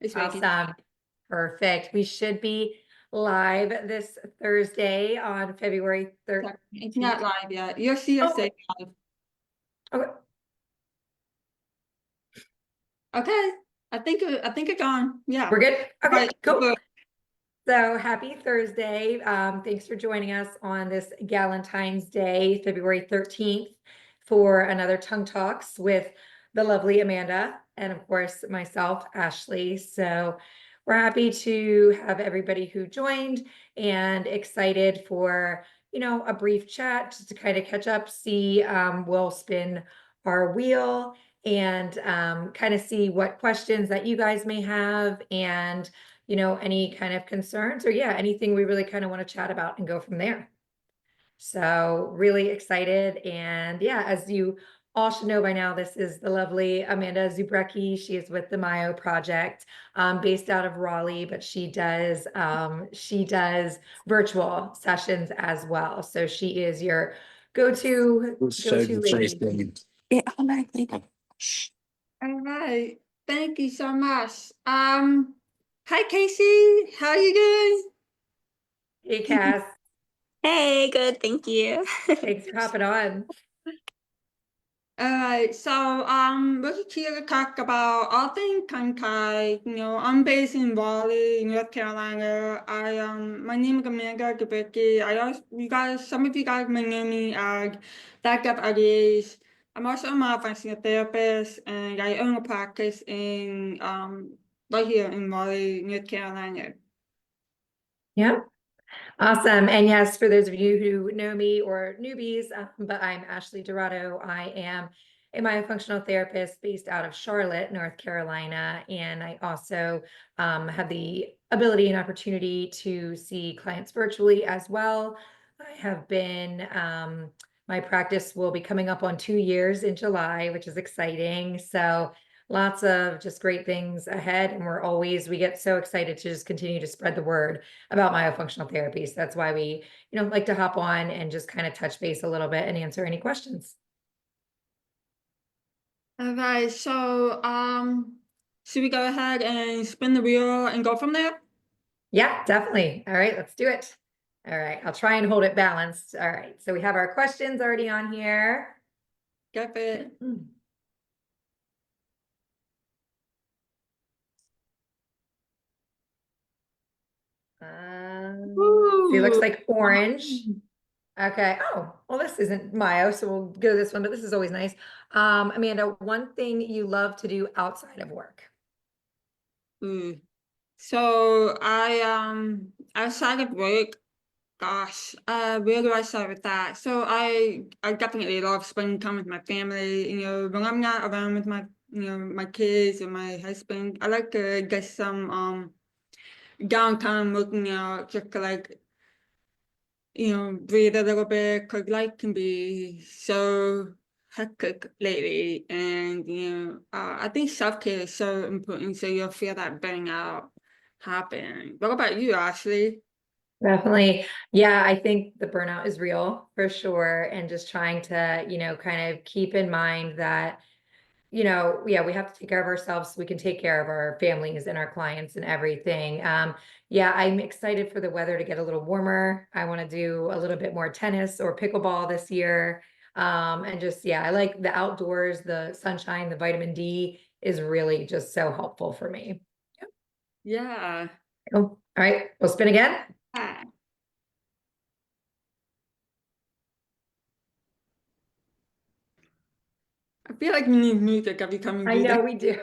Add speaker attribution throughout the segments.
Speaker 1: It's ready.
Speaker 2: Awesome. Perfect. We should be live this Thursday on February 13th.
Speaker 1: It's not live yet. You'll see us say live.
Speaker 2: Okay.
Speaker 1: Okay. I think it's on. Yeah.
Speaker 2: We're good? Okay,
Speaker 1: Right.
Speaker 2: cool. So happy Thursday. Thanks for joining us on this Galentine's Day, February 13th, for another Tongue Talks with the lovely Amanda and, of course, myself, Ashley. So we're happy to have everybody who joined and excited for, a brief chat just to kind of catch up, see, we'll spin our wheel and kind of see what questions that you guys may have and any kind of concerns or anything we really kind of want to chat about and go from there. So really excited. And as you all should know by now, this is the lovely Amanda Zubricki. She is with the Myo Project, based out of Raleigh, but she does virtual sessions as well. So she is your go-to lady.
Speaker 3: Yeah, hold on.
Speaker 1: All right. Thank you so much. Hi Casey. How you doing?
Speaker 2: Hey, Cass.
Speaker 3: Hey, good, thank you.
Speaker 2: Thanks for hopping on.
Speaker 1: All right, so we're here to talk about all things tongue-tied. I'm based in Raleigh, North Carolina. My name is Amanda Zubricki. Some of you guys may know me as Dr. Others. I'm also a myofunctional therapist, and I own a practice in right here in Raleigh, North Carolina.
Speaker 2: Yeah. Awesome. And yes, for those of you who know me or newbies, but I'm Ashley Dorado. I am a myofunctional therapist based out of Charlotte, North Carolina. And I also have the ability and opportunity to see clients virtually as well. I have been, my practice will be coming up on 2 years in July, which is exciting. So lots of just great things ahead. And we get so excited to just continue to spread the word about myofunctional therapy. So that's why we, like to hop on and just kind of touch base a little bit and answer any questions.
Speaker 1: All right, so should we go ahead and spin the wheel and go from there?
Speaker 2: Yeah, definitely. All right, let's do it. All right, I'll try and hold it balanced. All right, so we have our questions already on here.
Speaker 1: Get it.
Speaker 2: See, it looks like orange. Okay. Oh, well, this isn't Myo, so we'll go to this one, but this is always nice. Amanda, one thing you love to do outside of work?
Speaker 1: So outside of work, gosh, where do I start with that? So I definitely love spending time with my family. When I'm not around with my kids or my husband, I like to get some downtime working out, just to breathe a little bit, because life can be so hectic lately. And I think self-care is so important, so you'll feel that burnout happen. What about you, Ashley?
Speaker 2: Definitely. Yeah, I think the burnout is real for sure. And just trying to, kind of keep in mind that, we have to take care of ourselves so we can take care of our families and our clients and everything. I'm excited for the weather to get a little warmer. I want to do a little bit more tennis or pickleball this year. And just, I like the outdoors, the sunshine, the vitamin D is really just so helpful for me.
Speaker 1: Yeah.
Speaker 2: Cool. All right, we'll spin again.
Speaker 1: Ah. I feel like we need music every time we
Speaker 2: I
Speaker 1: do
Speaker 2: know
Speaker 1: that.
Speaker 2: we do.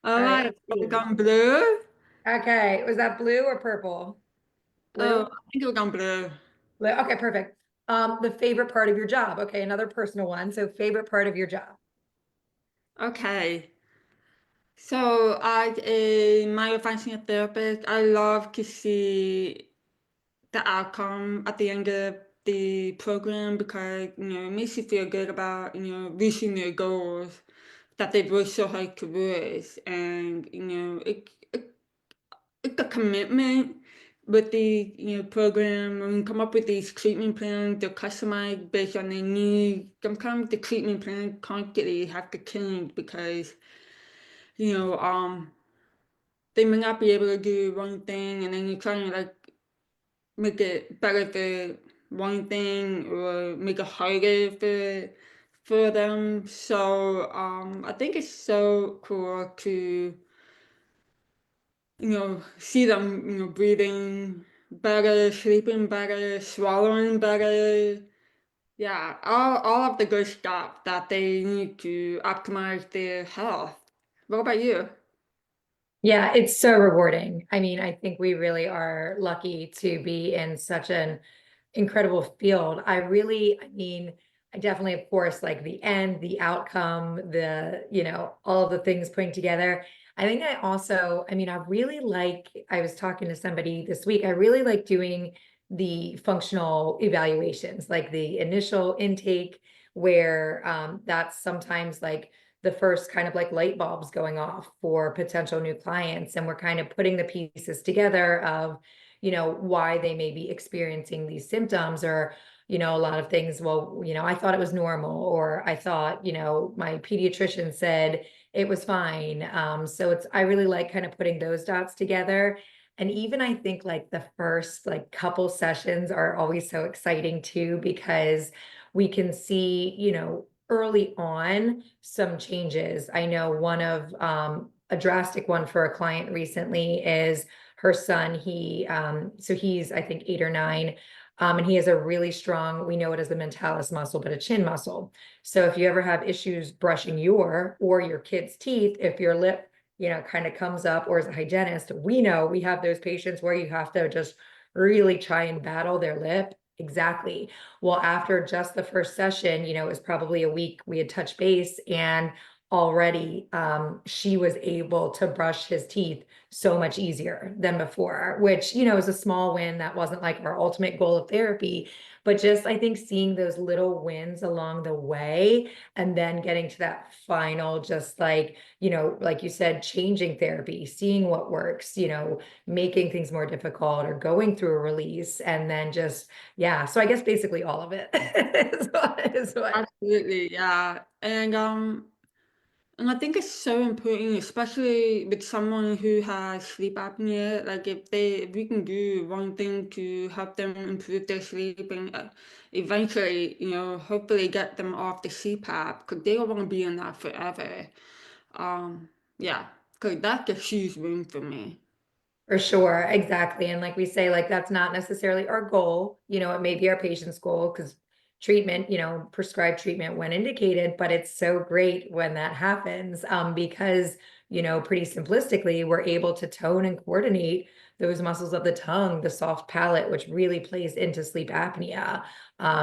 Speaker 1: All
Speaker 2: All right,
Speaker 1: right,
Speaker 2: let's see.
Speaker 1: we're going blue.
Speaker 2: Okay, was that blue or purple? Blue?
Speaker 1: Oh, I think we're going blue.
Speaker 2: Blue. Okay, perfect. The favorite part of your job. Okay, another personal one. So favorite part of your job.
Speaker 1: Okay. So as a myofunctional therapist, I love to see the outcome at the end of the program, because it makes you feel good about reaching their goals that they've worked so hard towards. And it's a commitment with the program. When we come up with these treatment plans, they're customized based on their needs. Sometimes the treatment plan constantly have to change, because you know, they may not be able to do one thing, and then you're trying to like make it better for one thing or make it harder for them. So I think it's so cool to see them breathing better, sleeping better, swallowing better. Yeah, all of the good stuff that they need to optimize their health. What about you?
Speaker 2: Yeah, it's so rewarding. I mean, I think we really are lucky to be in such an incredible field. I mean, I definitely, of course, like the end, the outcome, all of the things putting together. I think I mean, I was talking to somebody this week, I really like doing the functional evaluations, like the initial intake, where that's sometimes like the first kind of like light bulbs going off for potential new clients. And we're kind of putting the pieces together of, why they may be experiencing these symptoms, or, a lot of things. Well, I thought it was normal, or I thought, my pediatrician said it was fine. So I really like kind of putting those dots together. And even I think like the first like couple sessions are always so exciting too, because we can see, early on some changes. I know one of a drastic one for a client recently is her son. So he's I think 8 or 9, and he has a really strong, we know it as the mentalis muscle, but a chin muscle. So if you ever have issues brushing your or your kid's teeth, if your lip kind of comes up, or as a hygienist, we know we have those patients where you have to just really try and battle their lip. Exactly. Well, after just the first session, it was probably a week, we had touched base, and already she was able to brush his teeth so much easier than before, which, is a small win. That wasn't like our ultimate goal of therapy, but just I think seeing those little wins along the way, and then getting to that final, just like, like you said, changing therapy, seeing what works, making things more difficult, or going through a release, and then just, yeah. So I guess basically all of it is what.
Speaker 1: Absolutely, yeah. And I think it's so important, especially with someone who has sleep apnea. Like if we can do one thing to help them improve their sleep and eventually, hopefully get them off the CPAP, because they don't want to be in that forever. Yeah, because that's a huge win for me.
Speaker 2: For sure, exactly. And like we say, like that's not necessarily our goal. It may be our patient's goal, because treatment, prescribed treatment when indicated, but it's so great when that happens, because, pretty simplistically, we're able to tone and coordinate those muscles of the tongue, the soft palate, which really plays into sleep apnea.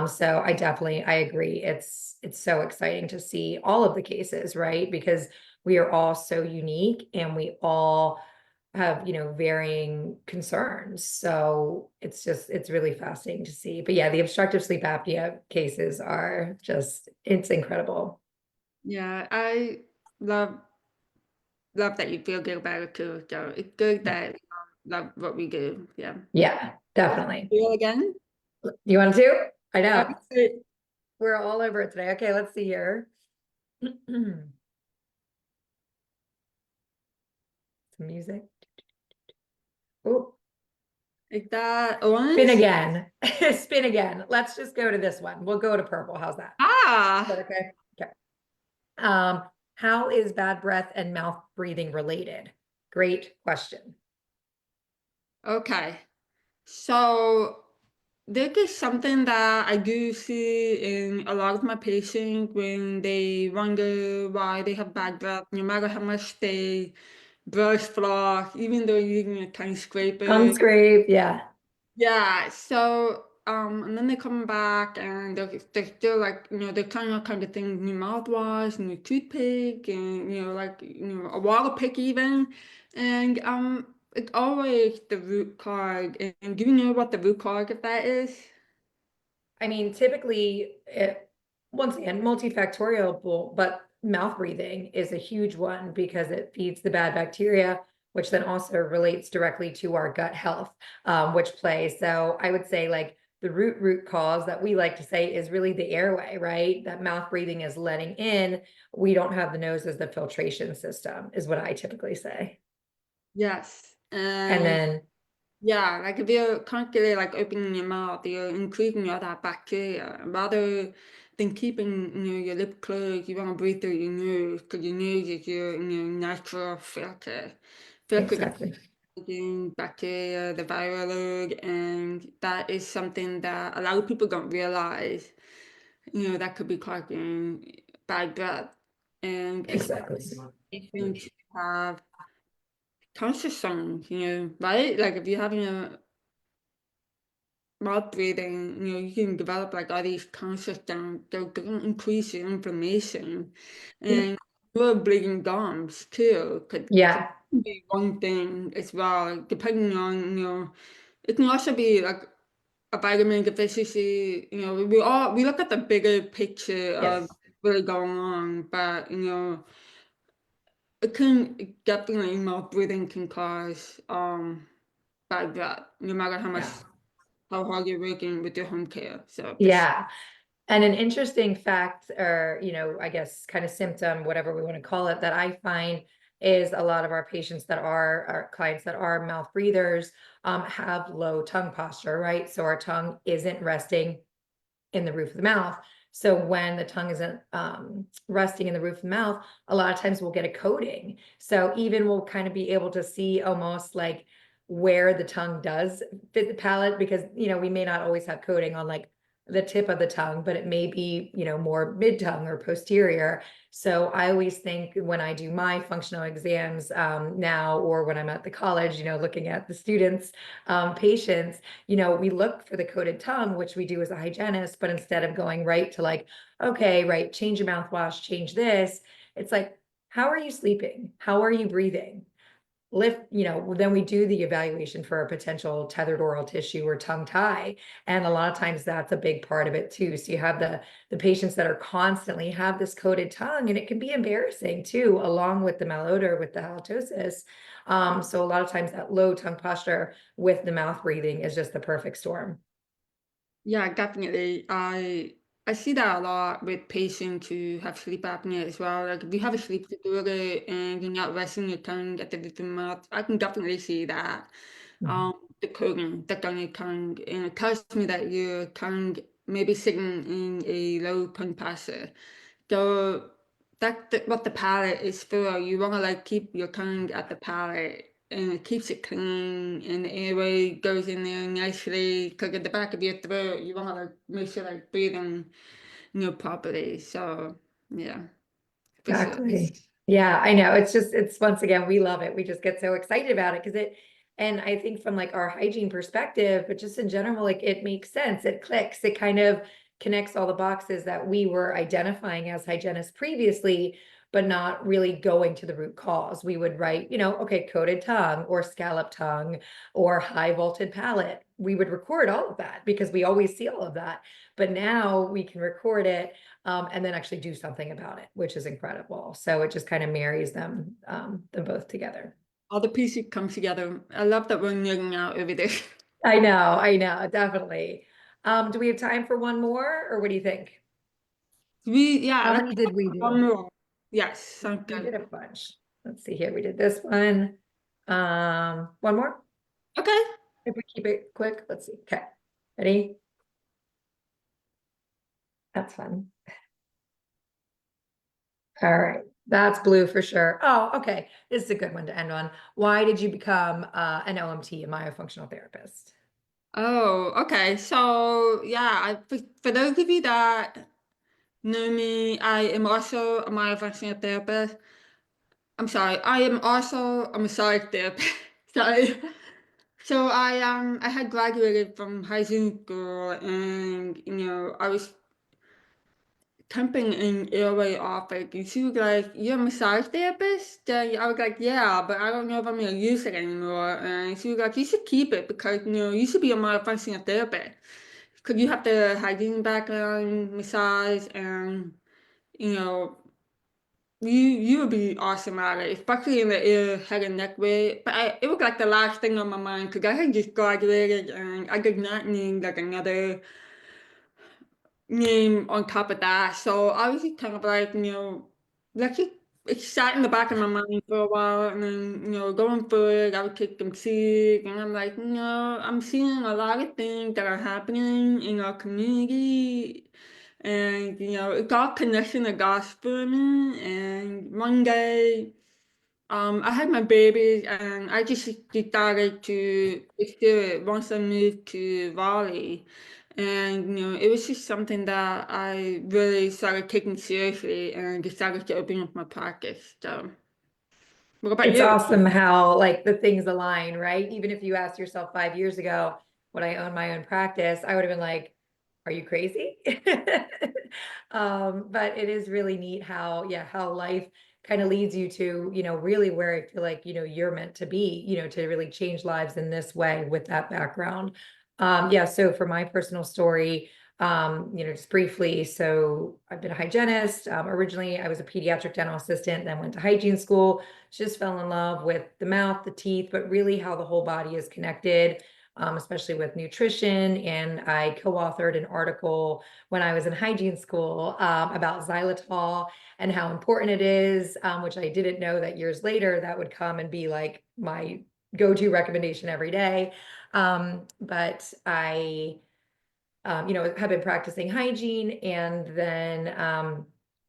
Speaker 2: So I agree. It's so exciting to see all of the cases, right? Because we are all so unique, and we all have varying concerns. So it's really fascinating to see. But yeah, the obstructive sleep apnea cases are just, it's incredible.
Speaker 1: Yeah, I love love that you feel good about it too. So it's good that love what we do. Yeah.
Speaker 2: Yeah, definitely.
Speaker 1: Feel again?
Speaker 2: You want to? I know,
Speaker 1: Okay.
Speaker 2: we're all over it today. Okay, let's see here. Some music. Oh,
Speaker 1: Is that
Speaker 2: spin
Speaker 1: orange?
Speaker 2: again. Spin again. Let's just go to this one. We'll go to purple. How's that? Is that
Speaker 1: Ah,
Speaker 2: okay? Okay. How is bad breath and mouth breathing related? Great question.
Speaker 1: okay. So this is something that I do see in a lot of my patients when they wonder why they have bad breath, no matter how much they brush, floss, even though you're using a tongue
Speaker 2: Tongue
Speaker 1: scraper.
Speaker 2: scrape, yeah.
Speaker 1: Yeah, so and then they come back and they're still like, they're trying all kind of things, new mouthwash, new toothpick, and like a water pick even. And it's always the root cause. And do you know what the root cause of that is?
Speaker 2: I mean, typically, once again, multifactorial, but mouth breathing is a huge one, because it feeds the bad bacteria, which then also relates directly to our gut health, which plays. So I would say like the root cause that we like to say is really the airway, right? That mouth breathing is letting in. We don't have the nose as the filtration system, is what I typically say.
Speaker 1: Yes.
Speaker 2: And then,
Speaker 1: Yeah, like if you're constantly like opening your mouth, you're increasing all that bacteria. Rather than keeping, your lip closed, you want to breathe through your nose because your nose is your natural filter. Filter
Speaker 2: exactly.
Speaker 1: the bacteria, the viral load, and that is something that a lot of people don't realize. That could be causing bad breath, and
Speaker 2: Exactly.
Speaker 1: especially to have conscious songs, right? Like if you're having a mouth breathing, you can develop like all these conscious sounds. They're going to increase your inflammation and your bleeding gums too. Could
Speaker 2: Yeah.
Speaker 1: be one thing as well, depending on, it can also be like a vitamin deficiency. We look at the bigger picture of
Speaker 2: Yes.
Speaker 1: really going on, but it can definitely mouth breathing can cause bad breath, no matter
Speaker 2: Yeah.
Speaker 1: how hard you're working with your home care. So for sure.
Speaker 2: Yeah. And an interesting fact, or, I guess kind of symptom, whatever we want to call it, that I find is a lot of our patients that are our clients that are mouth breathers have low tongue posture, right? So our tongue isn't resting in the roof of the mouth. So when the tongue isn't resting in the roof of the mouth, a lot of times we'll get a coating. So even we'll kind of be able to see almost like where the tongue does fit the palate, because we may not always have coating on like the tip of the tongue, but it may be more mid tongue or posterior. So I always think when I do my functional exams now, or when I'm at the college, looking at the students, patients, we look for the coated tongue, which we do as a hygienist, but instead of going right to like, okay, right, change your mouthwash, change this, it's like, how are you sleeping? How are you breathing? Lift, then we do the evaluation for a potential tethered oral tissue or tongue tie. And a lot of times that's a big part of it too. So you have the patients that are constantly have this coated tongue, and it can be embarrassing too, along with the malodor, with the halitosis. So a lot of times that low tongue posture with the mouth breathing is just the perfect storm.
Speaker 1: Yeah, definitely. I see that a lot with patients who have sleep apnea as well. Like if you have a sleep disorder and you're not resting your tongue at the roof of the mouth, I can definitely see that.
Speaker 2: Mhm.
Speaker 1: The coating that's on your tongue, and it tells me that your tongue may be sitting in a low tongue posture. So that's what the palate is for. You want to like keep your tongue at the palate, and it keeps it clean, and the airway goes in there nicely. Because at the back of your throat, you want to like make sure like breathing, properly. So yeah, for sure.
Speaker 2: Exactly. Yeah, I know. It's once again, we love it. We just get so excited about it because and I think from like our hygiene perspective, but just in general, like it makes sense. It clicks. It kind of connects all the boxes that we were identifying as hygienists previously, but not really going to the root cause. We would write, okay, coated tongue or scallop tongue or high vaulted palate. We would record all of that because we always see all of that. But now we can record it and then actually do something about it, which is incredible. So it just kind of marries them both together.
Speaker 1: All the pieces come together. I love that we're nerding out over this.
Speaker 2: I know, definitely. Do we have time for one more, or what do you think?
Speaker 1: Yeah,
Speaker 2: How
Speaker 1: let's
Speaker 2: many did we
Speaker 1: one
Speaker 2: do?
Speaker 1: more. Yes, sounds
Speaker 2: We
Speaker 1: good.
Speaker 2: did a bunch. Let's see here. We did this one. One more?
Speaker 1: Okay.
Speaker 2: If we keep it quick, let's see. Okay. Ready? That's fun. All right. That's blue for sure. Oh, okay. This is a good one to end on. Why did you become an OMT, a myofunctional therapist?
Speaker 1: Oh, okay. So yeah, for those of you that know me, I am also a myofunctional therapist. I'm sorry, I am also a massage therapist. Sorry. So I had graduated from high school, and I was temping in airway office, and she was like, "You're a massage therapist?" And I was like, "Yeah, but I don't know if I'm gonna use it anymore." And she was like, "You should keep it because you should be a myofunctional therapist because you have the hygiene background, massage, and you know you would be awesome at it, especially in the ear, head, and neck way. But it was like the last thing on my mind because I had just graduated and I did not need like another name on top of that. So I was just kind of like, let's just, it sat in the back of my mind for a while, and then, going forward, I would take some seeds, and I'm like, I'm seeing a lot of things that are happening in our community, and, it got connection to God's for me, and one day, I had my babies, and I just decided to pursue it once I moved to Raleigh. And, it was just something that I really started taking seriously and decided to open up my practice. So, what about
Speaker 2: It's
Speaker 1: you?
Speaker 2: awesome how like the things align, right? Even if you asked yourself 5 years ago, when I owned my own practice, I would have been like, are you crazy? But it is really neat how, yeah, how life kind of leads you to, really where I feel like, you're meant to be, to really change lives in this way with that background. Yeah, so for my personal story, just briefly, so I've been a hygienist. Originally, I was a pediatric dental assistant, then went to hygiene school, just fell in love with the mouth, the teeth, but really how the whole body is connected, especially with nutrition. And I co-authored an article when I was in hygiene school about xylitol and how important it is, which I didn't know that years later that would come and be like my go-to recommendation every day. But I have been practicing hygiene, and then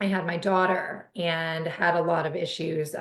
Speaker 2: I had my daughter and had a lot of issues,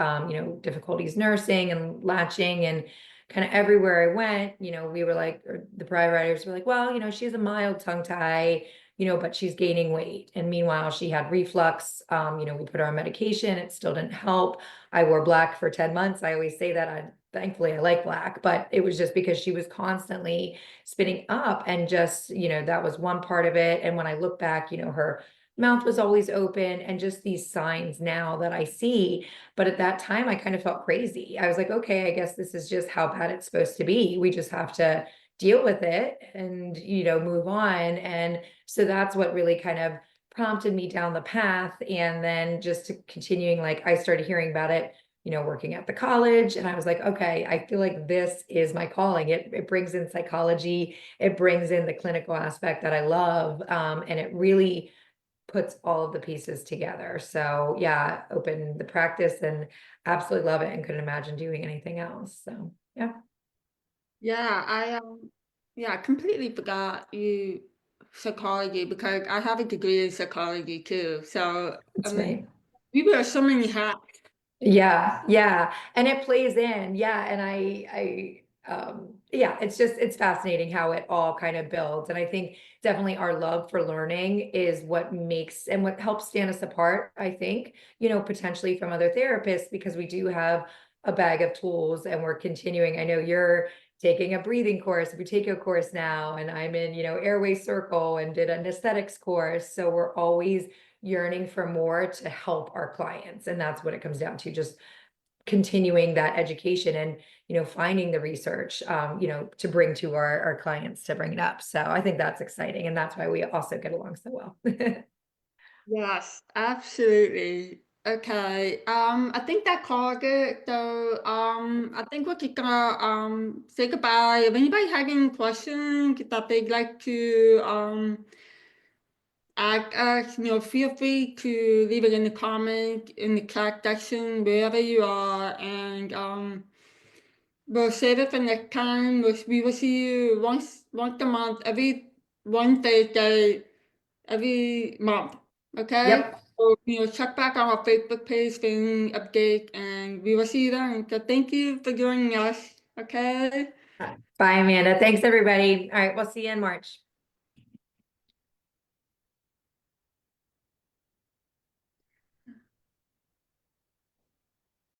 Speaker 2: difficulties nursing and latching, and kind of everywhere I went, we were like, or the providers were like, well, she has a mild tongue tie, but she's gaining weight. And meanwhile, she had reflux. We put her on medication. It still didn't help. I wore black for 10 months. I always say that thankfully I like black, but it was just because she was constantly spinning up, and just, that was one part of it. And when I look back, her mouth was always open, and just these signs now that I see. But at that time, I kind of felt crazy. I was like, okay, I guess this is just how bad it's supposed to be. We just have to deal with it and, move on. And so that's what really kind of prompted me down the path. And then just to continuing, like I started hearing about it, working at the college. And I was like, okay, I feel like this is my calling. It brings in psychology, it brings in the clinical aspect that I love. And it really puts all of the pieces together. So yeah, opened the practice and absolutely love it, and couldn't imagine doing anything else. So yeah.
Speaker 1: Yeah, I completely forgot you psychology because I have a degree in psychology too. So, I
Speaker 2: That's
Speaker 1: mean,
Speaker 2: right.
Speaker 1: we wear so many hats.
Speaker 2: Yeah, yeah. And it plays in. Yeah. And yeah, it's fascinating how it all kind of builds. And I think definitely our love for learning is what makes and what helps stand us apart, I think, potentially from other therapists, because we do have a bag of tools and we're continuing. I know you're taking a breathing course, we take a course now, and I'm in, airway circle and did an aesthetics course. So we're always yearning for more to help our clients. And that's what it comes down to, just continuing that education and, finding the research, to bring to our clients to bring it up. So I think that's exciting. And that's why we also get along so well.
Speaker 1: Yes, absolutely. Okay. I think that called it. So, I think we're just gonna say goodbye. If anybody had any questions that they'd like to ask us, feel free to leave it in the comment in the chat section wherever you are, and we'll save it for next time. We will see you once a month, every one Thursday every month. Okay?
Speaker 2: Yep.
Speaker 1: So, check back on our Facebook page for any updates, and we will see you then. So thank you for joining us. Okay?
Speaker 2: Bye, Amanda. Thanks, everybody. All right. We'll see you in March.